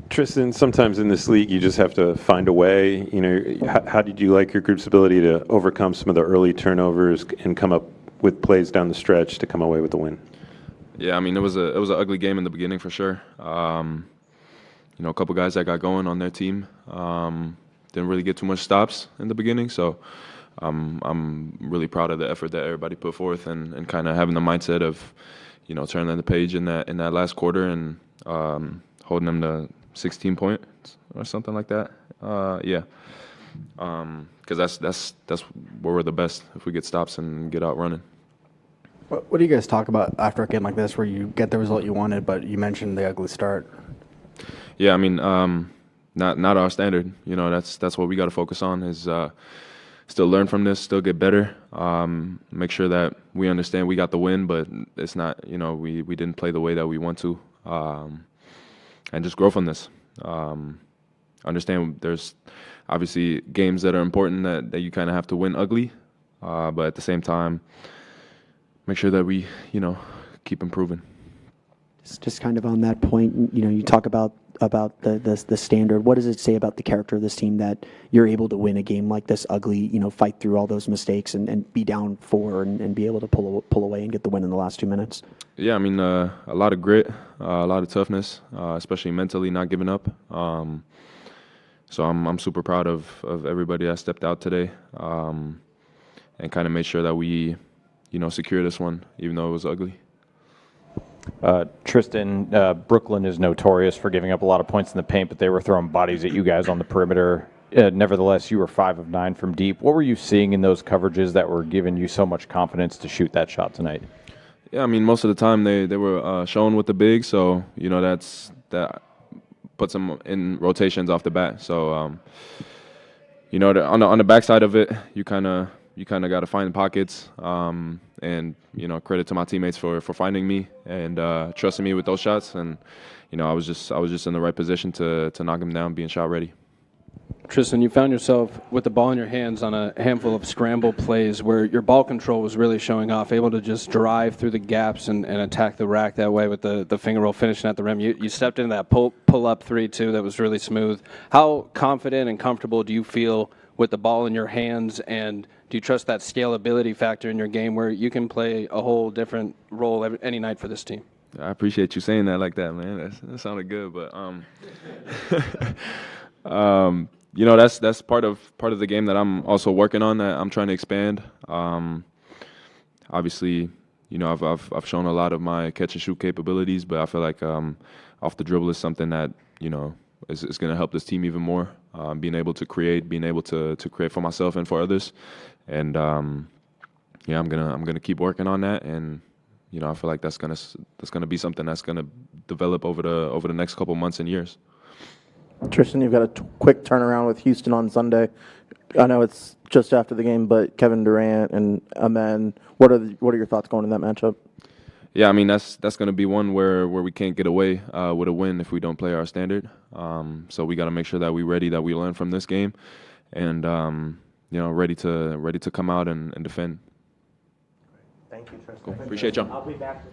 Tristan, sometimes in this league you just have to find a way. You know, how did you like your group's ability to overcome some of the early turnovers and come up with plays down the stretch to come away with the win? Yeah, I mean, it was an ugly game in the beginning for sure. You know, a couple guys that got going on their team didn't really get too much stops in the beginning, so I'm really proud of the effort that everybody put forth and kind of having the mindset of, you know, turning the page in that last quarter and holding them to 16 points or something like that. Yeah, because that's where we're the best, if we get stops and get out running. What do you guys talk about after a game like this where you get the result you wanted, but you mentioned the ugly start? Yeah, I mean, not our standard. You know, that's what we got to focus on is still learn from this, still get better, make sure that we understand we got the win, but it's not, you know, we didn't play the way that we want to, and just grow from this. Understand there's obviously games that are important that you kind of have to win ugly, but at the same time, make sure that we, you know, keep improving. Just kind of on that point, you know, you talk about the standard. What does it say about the character of this team that you're able to win a game like this ugly, you know, fight through all those mistakes and be down 4 and be able to pull away and get the win in the last 2 minutes? Yeah, I mean, a lot of grit, a lot of toughness, especially mentally, not giving up. So I'm super proud of everybody that stepped out today, and kind of made sure that we, you know, secure this one, even though it was ugly. Tristan, Brooklyn is notorious for giving up a lot of points in the paint, but they were throwing bodies at you guys on the perimeter. Nevertheless, you were 5 of 9 from deep. What were you seeing in those coverages that were giving you so much confidence to shoot that shot tonight? Yeah, I mean, most of the time they were showing with the big, so, you know, that puts them in rotations off the bat. So, you know, on the backside of it, you kind of got to find pockets, and, you know, credit to my teammates for finding me and trusting me with those shots. And, you know, I was just in the right position to knock them down, being shot ready. Tristan, you found yourself with the ball in your hands on a handful of scramble plays where your ball control was really showing off, able to just drive through the gaps and attack the rack that way with the finger roll finishing at the rim. You stepped into that pull-up 3, too, that was really smooth. How confident and comfortable do you feel with the ball in your hands, and do you trust that scalability factor in your game where you can play a whole different role any night for this team? I appreciate you saying that like that, man. That sounded good, but you know, that's part of the game that I'm also working on, that I'm trying to expand. Obviously, you know, I've shown a lot of my catch and shoot capabilities, but I feel like off the dribble is something that, you know, is going to help this team even more. Being able to create for myself and for others, and yeah, I'm gonna keep working on that, and, you know, I feel like that's gonna be something that's gonna develop over the next couple months and years. Tristan, you've got a quick turnaround with Houston on Sunday. I know it's just after the game, but Kevin Durant and Amen, what are your thoughts going in that matchup? Yeah, I mean, that's going to be one where we can't get away with a win if we don't play our standard. So we got to make sure that we're ready, that we learn from this game, and you know, ready to come out and defend. Thank you, Tristan. Cool. Appreciate y'all. I'll be back.